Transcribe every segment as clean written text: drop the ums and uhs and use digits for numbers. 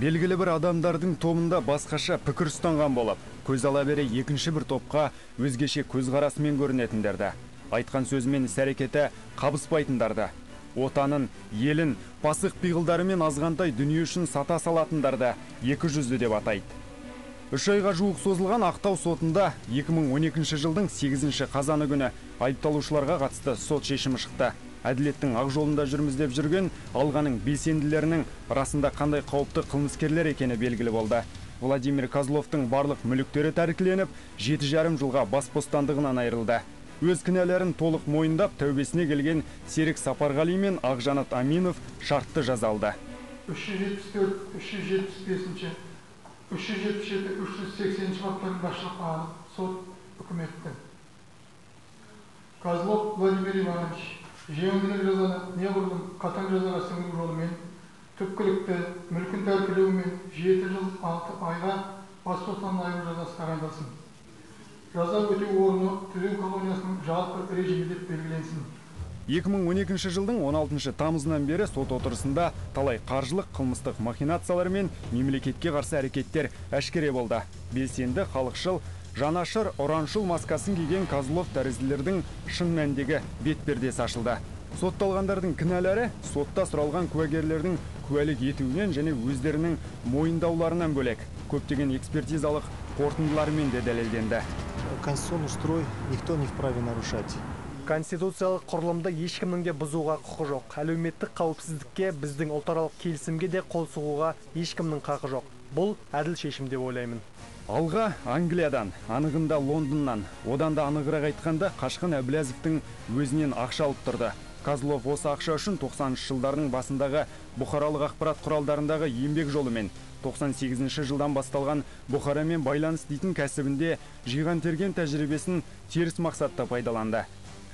Белгілі бір адамдардың тобында басқаша пікір ұстанған болып, көз ала бере екінші бір топқа өзгеше көзқарасымен көрінетіндерді, айтқан сөзімен іс-әрекеті қабыспайтындарды, отанын, елін, пасық пиғылдарымен азғантай дүние үшін сата салатындарды екі жүзді деп атайды. 3 айға жуық созылған Ақтау сотында 2012 жылдың 8 қазаны күні айыпталушыларға қатысты сот шешімі шықты. Әділеттің ақ жолында жүрміз деп жүрген алғаның белсенділерінің расында қандай қауіпті қылмыскерлер екені белгілі болды. Владимир Козловтың барлық мүліктері тәркіленіп, 7,5 жылға бас бостандығынан айырылды. Өз кінәлерін толық мойындап, тәубесіне келген Серік Сапарғали мен Ақжанат Аминов шартты жазалды. 374, 375, 377, 380 баптарын басшылыққа алып сот үкім етті. Козлов Владимир Иванович жеңілдік жазаны неғұрлым қатаң жазаға сіңіру жолымен түпкілікті мүлкін тәркілеумен 7 жыл 6 айға бас бостандығынан айыру жазасы тағайындалсын. Жаза өтеу орны түзеу колониясының жалпы режимі деп белгіленсін. 2012 жылдың 16 тамызынан бері сот отырысында талай қаржылық қылмыстық махинациялар мен мемлекетке қарсы әрекеттер әшкере болды. Белсенді, халықшыл, жанашыр, ұраншыл маскасын киген Козлов тәрізділердің шын мәндегі бетпердесі ашылды. Сотталғандардың кінәлары сотта сұралған куәгерлердің куәлік етуінен және өздерінің мойындауларынан бөлек көптеген экспертизалық қорытындыларымен де дәлелденді. Конституционный строй никто не вправе нарушать. Конституциялық құрылымды ешкімнің де бұзуға құқы жоқ. Әлеуметтік қауіпсіздікке, біздің ұлтаралық келісімге де қол сұғуға ешкімнің қақы жоқ. Бұл әділ шешім деп ойлаймын. Алға Англиядан, анығында Лондоннан, одан да анығырақ айтқанда Қашқын Әбіләзовтің өзінен ақша алып тұрды. Козлов осы ақша үшін 90 жылдардың басындағы бұқаралық ақпарат құралдарындағы еңбек жолымен 98 жылдан басталған Бұқарамен байланыс дейтін кәсібінде жиған терген тәжірибесін теріс мақсатта пайдаланды.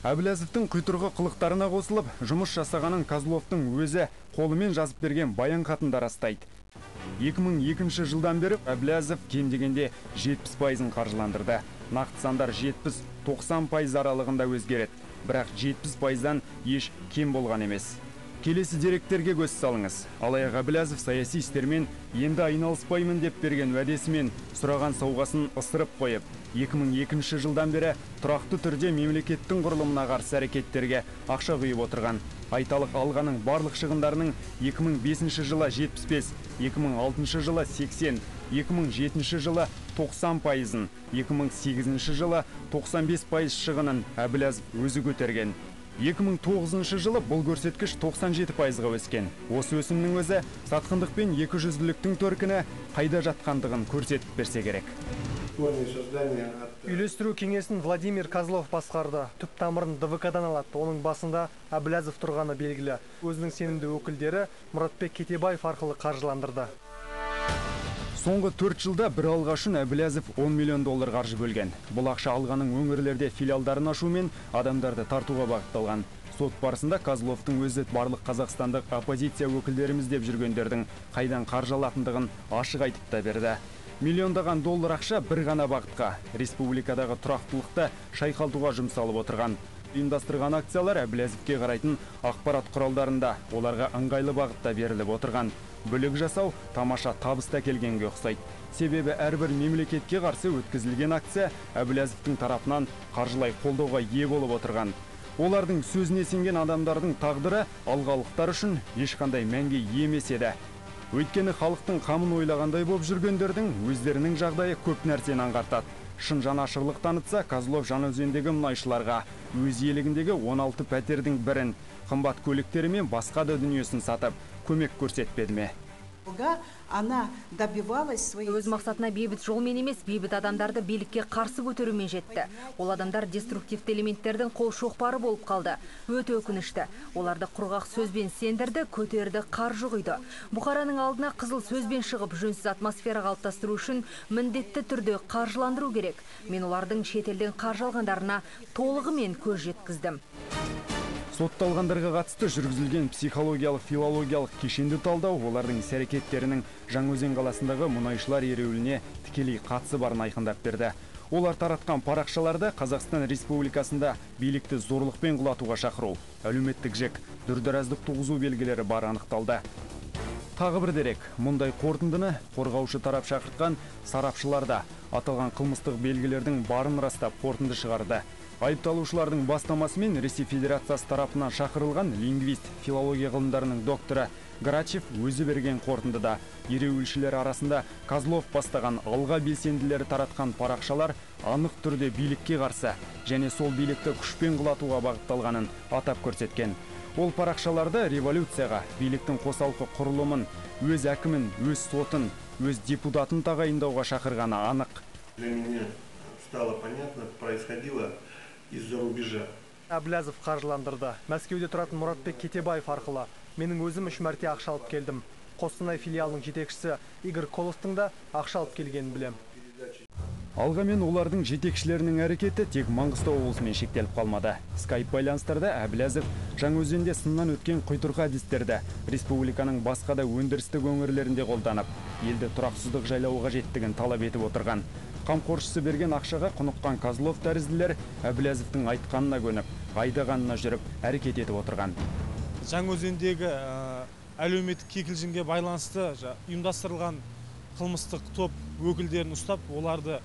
Әбіләзовтың құйтырғы қылықтарына қосылып, жұмыс жасағанын Козловтың өзі қолымен жазып берген баян хатында растайды. 2002 жылдан бері Әбіләзов кем дегенде 70%-ын қаржыландырды. Нақты сандар 70-90% аралығында өзгереді, бірақ 70%-дан еш кем болған емес. Келесі деректерге көз салыңыз. Алаяқ Әбіләзов саяси істермен енді айналыспаймын деп берген уәдесімен сұраған сауғасын ысырып қойып, 2002 жылдан бері тұрақты түрде мемлекеттің құрылымына қарсы әрекеттерге ақша құйып отырған. Айталық алғаның барлық шығындарының 2005 жылы 75, 2006 жылы 80, 2007 жылы 90%-ын, 2008 жылы 95% шығынын Әбіләзов өзі көтерген. 2009 жылы бұл көрсеткіш 97%-ға өскен. Осы өсімнің өзі сатқындық пен 200-ліктің төркіні қайда жатқандығын көрсетіп берсе керек. Үйлестіру кеңесін Владимир Козлов басқарды. Түп тамырын ДВК-дан алады. Оның басында Әбіләзов тұрғаны белгілі. Өзінің сенімді өкілдері Мұратбек Кетебаев арқылы қаржыландырды. Соңғы 4 жылда бір алға үшін Әбіләзов $10 миллион қаржы бөлген. Бұл ақша алғаның өңірлерде филиалдарын ашу мен адамдарды тартуға бағытталған. Сот барысында Козловтың өзі барлық қазақстандық оппозиция өкілдеріміз деп жүргендердің қайдан қаржы алатындығын ашық айтып та берді. Миллиондаған доллар ақша бір ғана бағытқа, республикадағы тұрақтылықты шайқалтуға жұмсалып отырған. Ұйымдастырған акциялар Әбіләзовке қарайтын ақпарат құралдарында оларға ыңғайлы бағытта беріліп отырған. Бүлік жасау тамаша табыста келгенге ұқсайды. Себебі әрбір мемлекетке қарсы өткізілген акция Әбіләзовтың тарапынан қаржылай қолдауға ие болып отырған. Олардың сөзіне сенген адамдардың тағдыры алғалықтар үшін ешқандай мәнге ие емес еді. Өйткені халықтың қамын ойлағандай болып жүргендердің өздерінің жағдайы көп нәрсені аңғартады. Шын жанашырлық танытса, Козлов Жаңаөзендегі мұнайшыларға өз иелігіндегі 16 пәтердің бірін, қымбат көліктері мен басқа да дүниесін сатып, көмек көрсетпеді ме? Өз мақсатына бейбіт жолмен емес, бейбіт адамдарды билікке қарсы көтерумен жетті. Ол адамдар деструктивті элементтердің қол шоқпары болып қалды. Өте өкінішті. Оларды құрғақ сөзбен сендірді, көтерді, қаржы құйды. Бұқараның алдына қызыл сөзбен шығып, жөнсіз атмосфера қалыптастыру үшін міндетті түрде қаржыландыру керек. Мен олардың шетелден қаржы алғандарына толығымен көз жеткіздім. Сотталғандарға қатысты жүргізілген психологиялық, филологиялық кешенді талдау олардың іс-әрекеттерінің Жаңаөзен қаласындағы мұнайшылар ереуіліне тікелей қатысы барын айқындап берді. Олар таратқан парақшаларда Қазақстан Республикасында билікті зорлықпен құлатуға шақыру, әлеуметтік жек, дүрдіраздық туғызу белгілері бар анықталды. Тағы бір дерек, мұндай қорытындыны қорғаушы тарап шақыртқан сарапшылар да аталған қылмыстық белгілердің барын растап қорытынды шығарды. Айыпталушылардың бастамасымен Ресей Федерациясы тарапынан шақырылған лингвист, филология ғылымдарының докторы Грачев өзі берген қорытындыда ереуілшілер арасында Козлов бастаған алға белсенділері таратқан парақшалар анық түрде билікке қарсы және сол билікті күшпен құлатуға бағытталғанын атап көрсеткен. Ол парақшаларды революцияға, биліктің қосалқы құрылымын, өз әкімін, өз сотын, өз депутатын тағайындауға шақырғаны анық. Для меня стало понятно, происходило из-за рубежа. Әблязов қаржыландырды. Мәскеуде тұратын Мұратбек Кетебаев арқылы менің өзім 3 мәрте ақша алып келдім. Қостанай филиалының жетекшісі Игорь Колостың да ақша алып келгенін білем. Алғамен олардың жетекшілерінің әрекеті тек Маңғыстау облысымен шектеліп қалмады. Скайп байланыстарда Әблязов Жаңаөзенде сыннан өткен құйтырқы әдістерді республиканың басқа да өндірістік өңірлерінде қолданып, елді тұрақсыздық жайлауға жеттігін талап етіп отырған. Қамқоршысы берген ақшаға құныққан Козлов тәрізділер Әблязовтың айтқанына көніп, айдағанына жүріп әрекет етіп отырған. Жаңаөзендегі әлеуметтік кикілжіңге байланысты ұйымдастырылған қылмыстық топ өкілдерін ұстап, оларды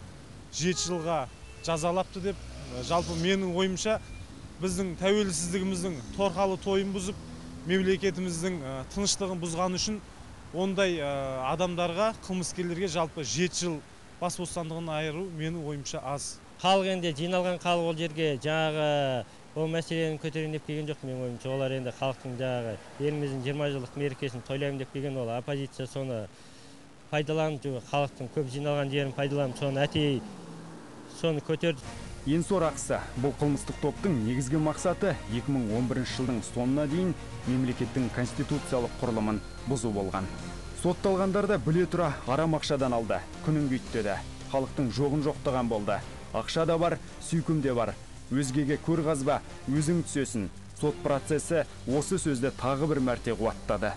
7 жылға жазалапты деп, жалпы менің ойымша біздің тәуелсіздігіміздің торқалы тойын бұзып, мемлекетіміздің тыныштығын бұзған үшін ондай адамдарға, қылмыскерлерге жалпы 7 жыл бас бостандығын айыру менің ойымша аз. Халық енді жиналған халық ол жерге жаңағы ол мәселені көтерейін деп келген жоқ менің ойымша. Олар енді халықтың жаңағы еліміздің 20 жылдық мерекесін тойлаймын деп келген, ол оппозиция соны пайдаланып, халықтың көп жиналған жерін пайдаланып, соны көтерді. Енсор ақысы бұл қылмыстық топтың негізгі мақсаты 2011 жылдың соңына дейін мемлекеттің конституциялық құрылымын бұзу болған. Сотталғандар да біле тұра арам ақшадан алды, күнін күйттеді. Халықтың жоғын жоқтаған болды. Ақша да бар, сүйкім де бар. Өзгеге көр қазба, өзің түсесің. Сот процесі осы сөзді тағы бір мәрте қуаттады.